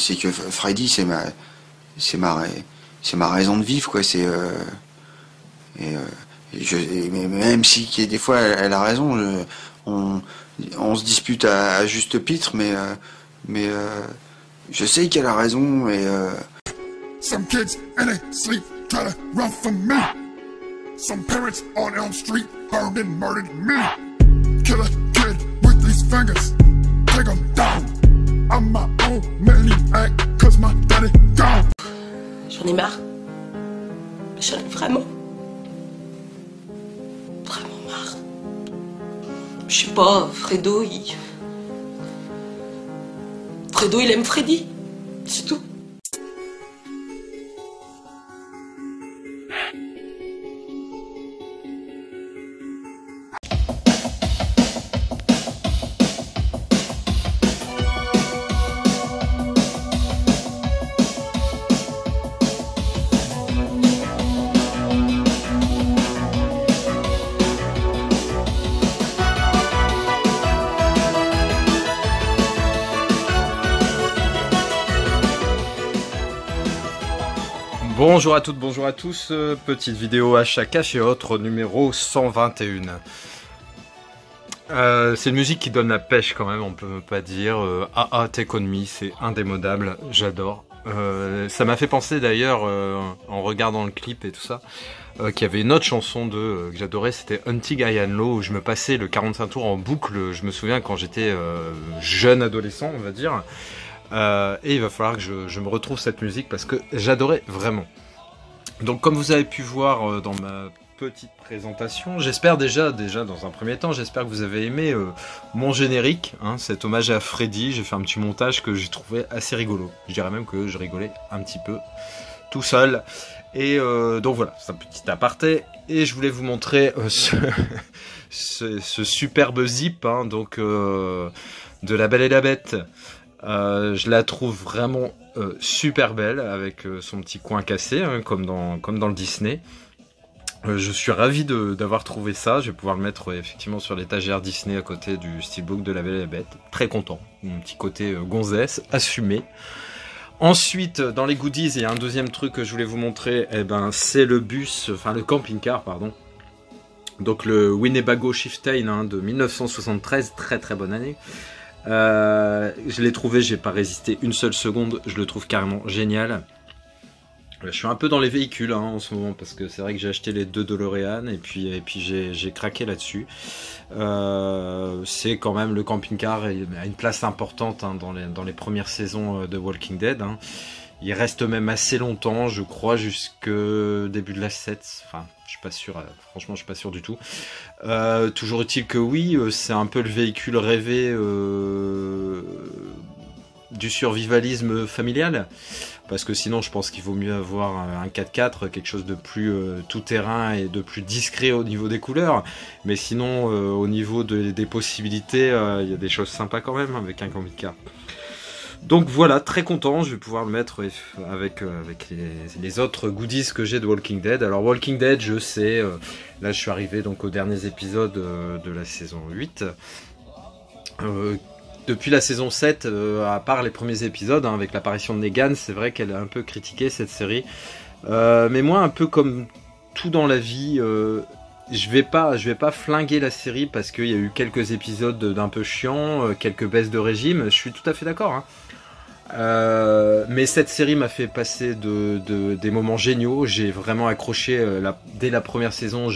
c'est que Freddy, c'est ma raison de vivre, quoi. Mais même si des fois elle a raison, on se dispute à juste titre, mais je sais qu'elle a raison et Some kids in their sleep try to run from me. Some parents on Elm Street burned and murdered me. Kill a kid with these fingers, take 'em down. I'm my own maniac, cause my daddy gone. J'en ai marre. J'en ai vraiment marre. Je sais pas, Fredo, il aime Freddy. C'est tout. Bonjour à toutes, bonjour à tous, petite vidéo achat cash et autres numéro 121. C'est une musique qui donne la pêche quand même, on peut pas dire. AA Take On Me, c'est indémodable, j'adore. Ça m'a fait penser d'ailleurs, en regardant le clip et tout ça, qu'il y avait une autre chanson que j'adorais, c'était Hunting High and Low, où je me passais le 45 tours en boucle, je me souviens quand j'étais jeune adolescent, on va dire. Et il va falloir que je me retrouve cette musique parce que j'adorais vraiment. Donc comme vous avez pu voir dans ma petite présentation, j'espère déjà dans un premier temps, j'espère que vous avez aimé mon générique, hein, cet hommage à Freddy. J'ai fait un petit montage que j'ai trouvé assez rigolo. Je dirais même que je rigolais un petit peu tout seul. Et donc voilà, c'est un petit aparté. Et je voulais vous montrer ce superbe zip, hein, donc de La Belle et la Bête. Je la trouve vraiment super belle avec son petit coin cassé, hein, comme dans le Disney. Je suis ravi d'avoir trouvé ça. Je vais pouvoir le mettre effectivement sur l'étagère Disney à côté du steelbook de La Belle et la Bête. Très content. Un petit côté gonzesse, assumé. Ensuite, dans les goodies, il y a un deuxième truc que je voulais vous montrer. Eh ben, c'est le camping-car, pardon. Donc le Winnebago Chieftain, hein, de 1973, très très bonne année. Je l'ai trouvé, j'ai pas résisté une seule seconde, je le trouve carrément génial. Je suis un peu dans les véhicules, hein, en ce moment, parce que c'est vrai que j'ai acheté les deux DeLorean et puis j'ai craqué là-dessus. C'est quand même le camping-car, il a une place importante, hein, dans les premières saisons de Walking Dead, hein. Il reste même assez longtemps, je crois, jusque début de la 7. Enfin, je suis pas sûr, franchement, je suis pas sûr du tout. Toujours est-il que oui, c'est un peu le véhicule rêvé du survivalisme familial. Parce que sinon, je pense qu'il vaut mieux avoir un 4x4, quelque chose de plus tout-terrain et de plus discret au niveau des couleurs. Mais sinon, au niveau des possibilités, il y a des choses sympas quand même avec un camping-car. Donc voilà, très content, je vais pouvoir le mettre avec les autres goodies que j'ai de Walking Dead. Alors Walking Dead, je sais, là je suis arrivé donc aux derniers épisodes de la saison 8. Depuis la saison 7, à part les premiers épisodes, hein, avec l'apparition de Negan, c'est vrai qu'elle a un peu critiqué cette série. Mais moi, un peu comme tout dans la vie, je vais pas flinguer la série parce qu'il y a eu quelques épisodes d'un peu chiants, quelques baisses de régime, je suis tout à fait d'accord, hein. Mais cette série m'a fait passer des moments géniaux. J'ai vraiment accroché dès la première saison.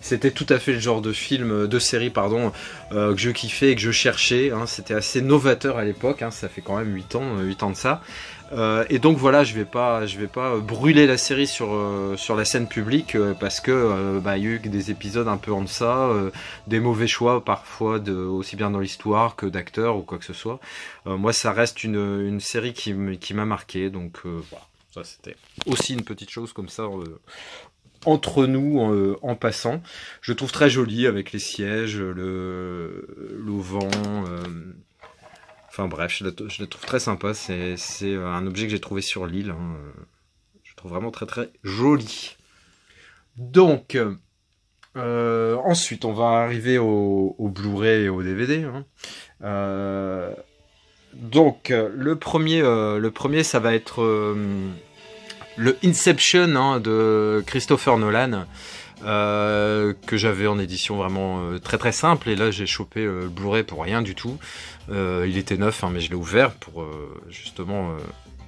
C'était tout à fait le genre de série que je kiffais et que je cherchais, hein. C'était assez novateur à l'époque, hein. Ça fait quand même 8 ans de ça. Et donc voilà, je vais pas brûler la série sur la scène publique parce que il y a eu des épisodes un peu en deçà, des mauvais choix parfois aussi bien dans l'histoire que d'acteurs ou quoi que ce soit. Moi, ça reste une série qui m'a marqué, donc voilà, ça c'était aussi une petite chose comme ça entre nous en passant. Je trouve très joli avec les sièges, l'auvent. Enfin bref, je la trouve très sympa, c'est un objet que j'ai trouvé sur l'île, hein. Je trouve vraiment très très joli. Donc, ensuite on va arriver au Blu-ray et au DVD, hein. Donc le premier ça va être le Inception hein, de Christopher Nolan. Que j'avais en édition vraiment très très simple, et là j'ai chopé le Blu-ray pour rien du tout. Il était neuf hein, mais je l'ai ouvert pour justement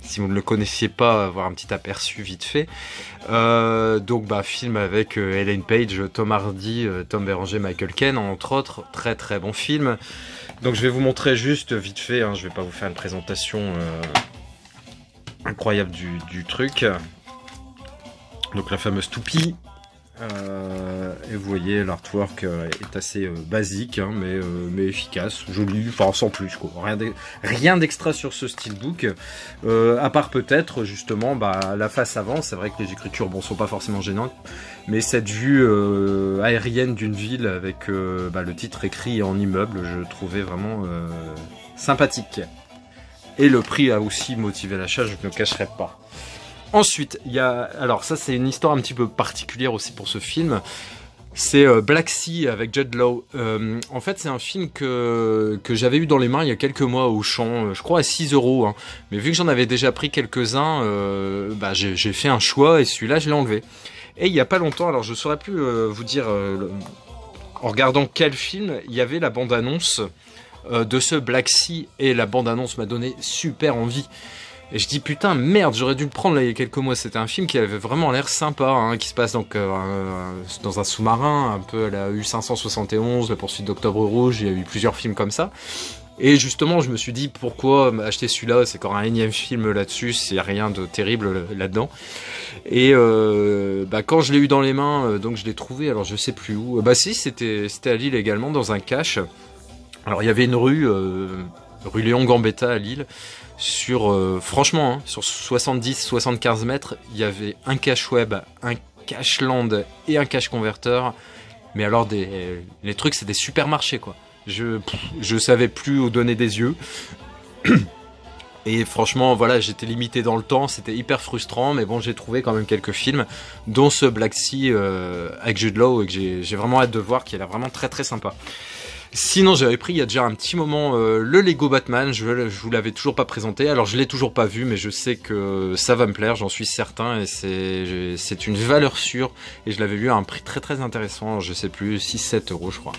si vous ne le connaissiez pas avoir un petit aperçu vite fait. Donc film avec Ellen Page, Tom Hardy, Tom Berenger, Michael Caine entre autres, très très bon film. Donc je vais vous montrer juste vite fait hein, je vais pas vous faire une présentation incroyable du truc. Donc la fameuse toupie. Et vous voyez l'artwork est assez basique hein, mais efficace, joli, enfin sans plus quoi. Rien d'extra sur ce steelbook à part peut-être justement la face avant. C'est vrai que les écritures sont pas forcément gênantes, mais cette vue aérienne d'une ville avec le titre écrit en immeuble, je trouvais vraiment sympathique, et le prix a aussi motivé l'achat, je ne le cacherai pas. Ensuite, il y a... Alors ça, c'est une histoire un petit peu particulière aussi pour ce film. C'est Black Sea avec Jude Law. En fait, c'est un film que j'avais eu dans les mains il y a quelques mois au champ, je crois à 6 €. Hein. Mais vu que j'en avais déjà pris quelques-uns, j'ai fait un choix et celui-là, je l'ai enlevé. Et il n'y a pas longtemps, alors je ne saurais plus vous dire, en regardant quel film, il y avait la bande-annonce de ce Black Sea. Et la bande-annonce m'a donné super envie. Et je dis putain merde, j'aurais dû le prendre là il y a quelques mois. C'était un film qui avait vraiment l'air sympa, hein, qui se passe donc dans un sous-marin, un peu à la U571, la poursuite d'Octobre Rouge. Il y a eu plusieurs films comme ça. Et justement, je me suis dit pourquoi acheter celui-là, c'est encore un énième film là-dessus, c'est rien de terrible là-dedans. Et quand je l'ai eu dans les mains, donc je l'ai trouvé. Alors je sais plus où. Si, c'était à Lille également, dans un cache. Alors il y avait une rue Léon Gambetta à Lille. Franchement, hein, sur 70-75 mètres, il y avait un cache web, un cache land et un cache converteur. Mais alors, les trucs, c'est des supermarchés, quoi. Je savais plus où donner des yeux. Et franchement, voilà, j'étais limité dans le temps, c'était hyper frustrant. Mais bon, j'ai trouvé quand même quelques films, dont ce Black Sea avec Jude Law, et que j'ai vraiment hâte de voir, qui a l'air vraiment très très sympa. Sinon, j'avais pris il y a déjà un petit moment le Lego Batman, je vous l'avais toujours pas présenté, alors je l'ai toujours pas vu, mais je sais que ça va me plaire, j'en suis certain, et c'est une valeur sûre, et je l'avais vu à un prix très très intéressant, je sais plus, 6-7 € je crois.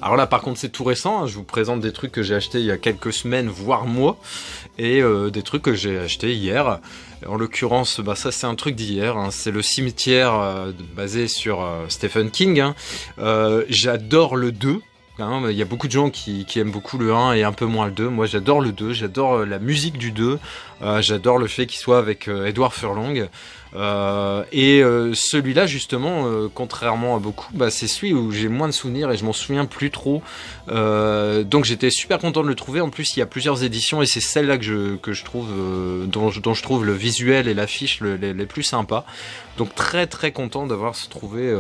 Alors là par contre c'est tout récent, hein, je vous présente des trucs que j'ai achetés il y a quelques semaines, voire mois, et des trucs que j'ai achetés hier. En l'occurrence, ça c'est un truc d'hier, hein. C'est le cimetière basé sur Stephen King. Hein. J'adore le 2. Hein. Il y a beaucoup de gens qui aiment beaucoup le 1 et un peu moins le 2. Moi j'adore le 2, j'adore la musique du 2. J'adore le fait qu'il soit avec Edward Furlong. Celui-là justement, contrairement à beaucoup, c'est celui où j'ai moins de souvenirs et je m'en souviens plus trop. Donc j'étais super content de le trouver. En plus il y a plusieurs éditions et c'est celle-là que je trouve dont je trouve le visuel et l'affiche les plus sympas. Donc très très content d'avoir trouvé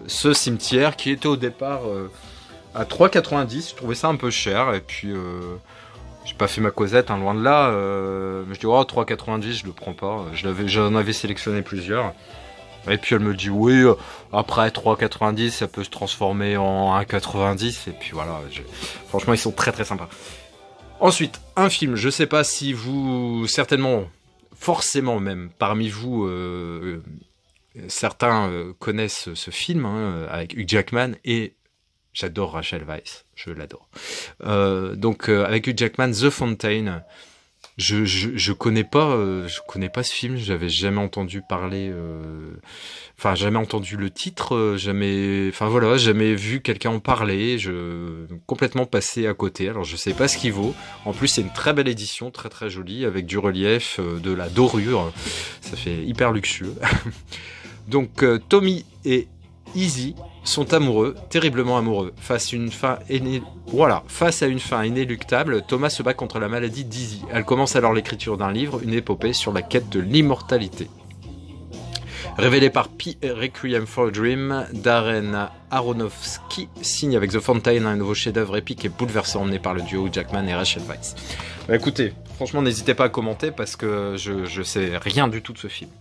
ce cimetière qui était au départ à 3,90. Je trouvais ça un peu cher et puis j'ai pas fait ma causette, hein, loin de là. Mais je dis 3,90, je le prends pas. J'en avais sélectionné plusieurs. Et puis elle me dit oui, après 3,90 ça peut se transformer en 1,90. Et puis voilà, franchement ils sont très très sympas. Ensuite, un film, je sais pas si vous, certainement, forcément même, parmi vous, certains connaissent ce film hein, avec Hugh Jackman et j'adore Rachel Weisz, je l'adore. Avec Hugh Jackman, The Fountain. Je connais pas ce film, j'avais jamais entendu parler, jamais entendu le titre, jamais vu quelqu'un en parler, complètement passé à côté. Alors je sais pas ce qu'il vaut. En plus c'est une très belle édition, très très jolie, avec du relief, de la dorure, ça fait hyper luxueux. Donc Tommy et Easy sont amoureux, terriblement amoureux. Face à une fin inéluctable, Thomas se bat contre la maladie d'Easy. Elle commence alors l'écriture d'un livre, une épopée sur la quête de l'immortalité. Révélé par P. Requiem for a Dream, Darren Aronofsky signe avec The Fountain un nouveau chef-d'œuvre épique et bouleversant emmené par le duo Jackman et Rachel Weisz. Écoutez, franchement n'hésitez pas à commenter parce que je sais rien du tout de ce film.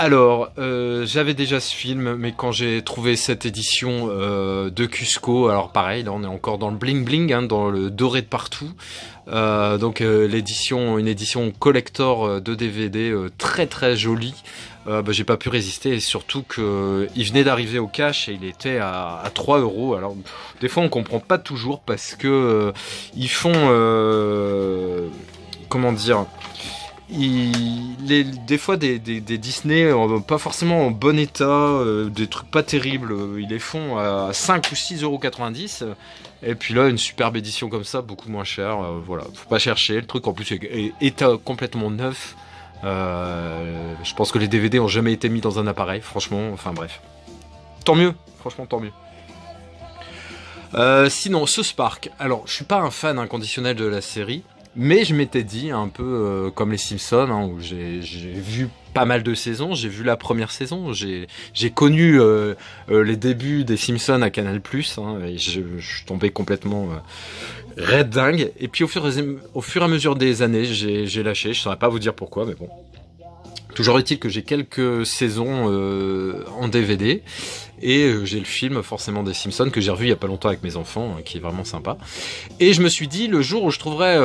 Alors, j'avais déjà ce film, mais quand j'ai trouvé cette édition de Cusco, alors pareil, là on est encore dans le bling bling, hein, dans le doré de partout. Donc une édition collector de DVD très très jolie. J'ai pas pu résister, et surtout que il venait d'arriver au cash et il était à 3 €. Alors des fois on comprend pas toujours parce que ils font comment dire. Des fois des Disney pas forcément en bon état, des trucs pas terribles, ils les font à 5 ou 6,90 €. Et puis là, une superbe édition comme ça, beaucoup moins cher. Voilà, faut pas chercher. Le truc en plus est complètement neuf. Je pense que les DVD ont jamais été mis dans un appareil, franchement. Enfin bref, tant mieux. Franchement, tant mieux. Sinon, South Park. Alors, je suis pas un fan inconditionnel de la série. Mais je m'étais dit, un peu comme les Simpsons, hein, où j'ai vu pas mal de saisons, j'ai vu la première saison, j'ai connu les débuts des Simpsons à Canal+, hein, et je suis tombé complètement raide dingue. Et puis au fur et à mesure des années, j'ai lâché, je saurais pas vous dire pourquoi, mais bon. Toujours est-il que j'ai quelques saisons en DVD, et j'ai le film forcément des Simpsons que j'ai revu il y a pas longtemps avec mes enfants, qui est vraiment sympa. Et je me suis dit, le jour où je trouverai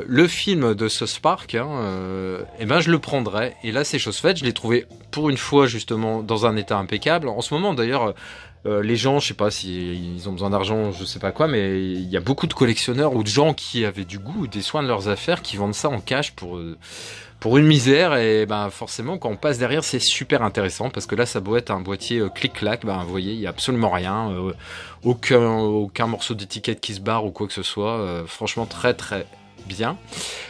le film de South Park, eh ben je le prendrai. Et là c'est chose faite, je l'ai trouvé pour une fois justement dans un état impeccable. En ce moment d'ailleurs, les gens, je sais pas si ils ont besoin d'argent, je sais pas quoi, mais il y a beaucoup de collectionneurs ou de gens qui avaient du goût ou des soins de leurs affaires qui vendent ça en cash pour une misère. Et ben forcément quand on passe derrière c'est super intéressant, parce que là ça doit être un boîtier clic-clac, ben vous voyez il y a absolument rien, aucun morceau d'étiquette qui se barre ou quoi que ce soit, franchement très très bien.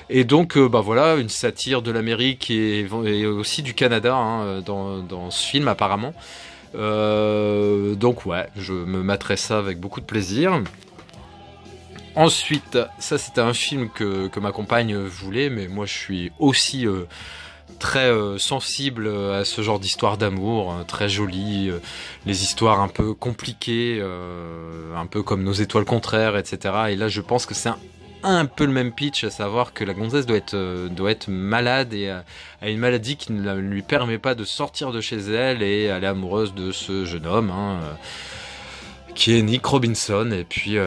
Et donc voilà, une satire de l'Amérique et aussi du Canada, hein, dans ce film apparemment. Donc ouais, je me materai ça avec beaucoup de plaisir. Ensuite, ça c'était un film que ma compagne voulait, mais moi je suis aussi très sensible à ce genre d'histoire d'amour, très jolie, les histoires un peu compliquées, un peu comme Nos étoiles contraires, etc. Et là je pense que c'est un peu le même pitch, à savoir que la gonzesse doit être malade et a une maladie qui ne lui permet pas de sortir de chez elle, et elle est amoureuse de ce jeune homme, hein, qui est Nick Robinson. Et puis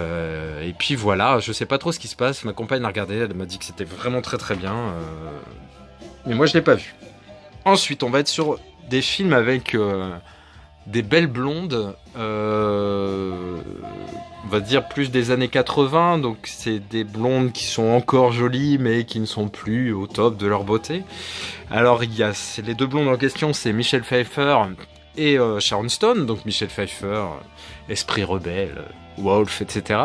voilà, je sais pas trop ce qui se passe. Ma compagne l'a regardé, elle m'a dit que c'était vraiment très très bien, mais moi je l'ai pas vu. Ensuite on va être sur des films avec des belles blondes, on va dire plus des années 80, donc c'est des blondes qui sont encore jolies mais qui ne sont plus au top de leur beauté. Alors les deux blondes en question, c'est Michelle Pfeiffer et Sharon Stone. Donc Michelle Pfeiffer, esprit rebelle, Wolf, etc.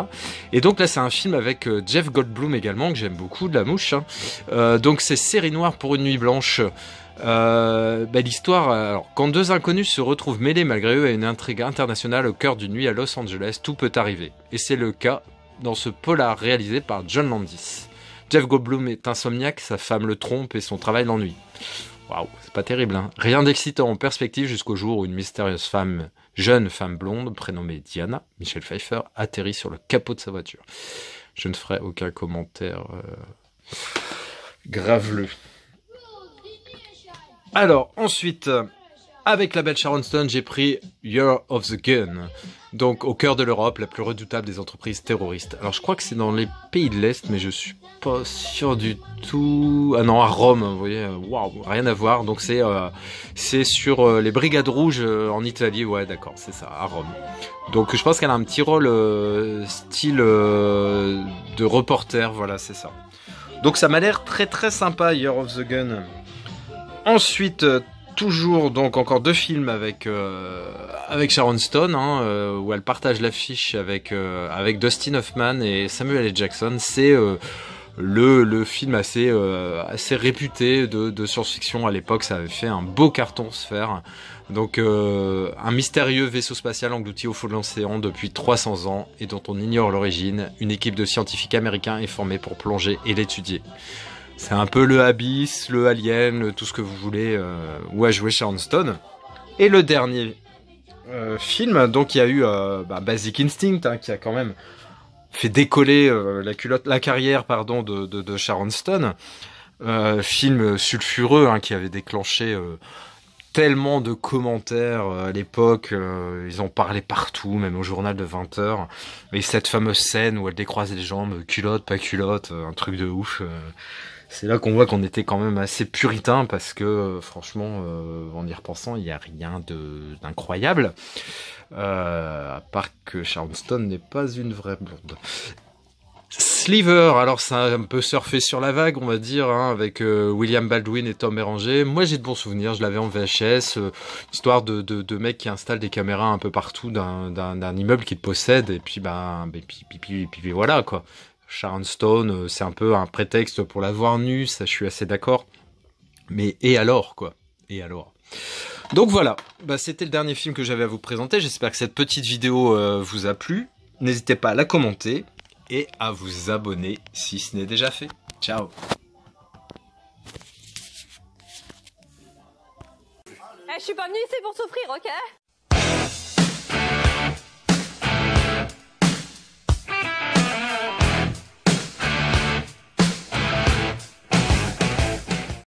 Et donc là c'est un film avec Jeff Goldblum également, que j'aime beaucoup, de La Mouche, hein. Donc c'est Série noire pour une nuit blanche. L'histoire, alors, quand deux inconnus se retrouvent mêlés malgré eux à une intrigue internationale au cœur d'une nuit à Los Angeles, tout peut arriver. Et c'est le cas dans ce polar réalisé par John Landis. Jeff Goldblum est insomniaque, sa femme le trompe et son travail l'ennuie. Waouh, c'est pas terrible, hein. Rien d'excitant en perspective jusqu'au jour où une mystérieuse jeune femme blonde, prénommée Diana, Michelle Pfeiffer, atterrit sur le capot de sa voiture. Je ne ferai aucun commentaire graveleux. Alors, ensuite, avec la belle Sharon Stone, j'ai pris Year of the Gun. Donc, au cœur de l'Europe, la plus redoutable des entreprises terroristes. Alors, je crois que c'est dans les pays de l'Est, mais je suis pas sûr du tout. Ah non, à Rome, vous voyez, waouh, rien à voir. Donc, c'est sur les Brigades Rouges en Italie. Ouais, d'accord, c'est ça, à Rome. Donc, je pense qu'elle a un petit rôle style de reporter, voilà, c'est ça. Donc, ça m'a l'air très très sympa, Year of the Gun. Ensuite, toujours donc encore deux films avec Sharon Stone, hein, où elle partage l'affiche avec Dustin Hoffman et Samuel L. Jackson. C'est le film assez réputé de science-fiction à l'époque. Ça avait fait un beau carton se faire. Donc un mystérieux vaisseau spatial englouti au fond de l'océan depuis 300 ans et dont on ignore l'origine. Une équipe de scientifiques américains est formée pour plonger et l'étudier. C'est un peu le Abyss, le Alien, tout ce que vous voulez, où a joué Sharon Stone. Et le dernier film, donc il y a eu Basic Instinct, hein, qui a quand même fait décoller la carrière de Sharon Stone. Film sulfureux, hein, qui avait déclenché tellement de commentaires à l'époque, ils en parlaient partout, même au journal de 20h. Et cette fameuse scène où elle décroise les jambes, culotte, pas culotte, un truc de ouf. C'est là qu'on voit qu'on était quand même assez puritain parce que franchement, en y repensant, il n'y a rien d'incroyable. À part que Sharon Stone n'est pas une vraie blonde. Sliver, alors ça a un peu surfé sur la vague, on va dire, hein, avec William Baldwin et Tom Berenger. Moi j'ai de bons souvenirs, je l'avais en VHS, histoire de mecs qui installent des caméras un peu partout d'un immeuble qu'ils possèdent, et puis puis voilà quoi. Sharon Stone, c'est un peu un prétexte pour la voir nue, ça je suis assez d'accord. Mais et alors quoi? Et alors? Donc voilà, c'était le dernier film que j'avais à vous présenter. J'espère que cette petite vidéo vous a plu. N'hésitez pas à la commenter et à vous abonner si ce n'est déjà fait. Ciao. Je suis pas venue ici pour souffrir, ok?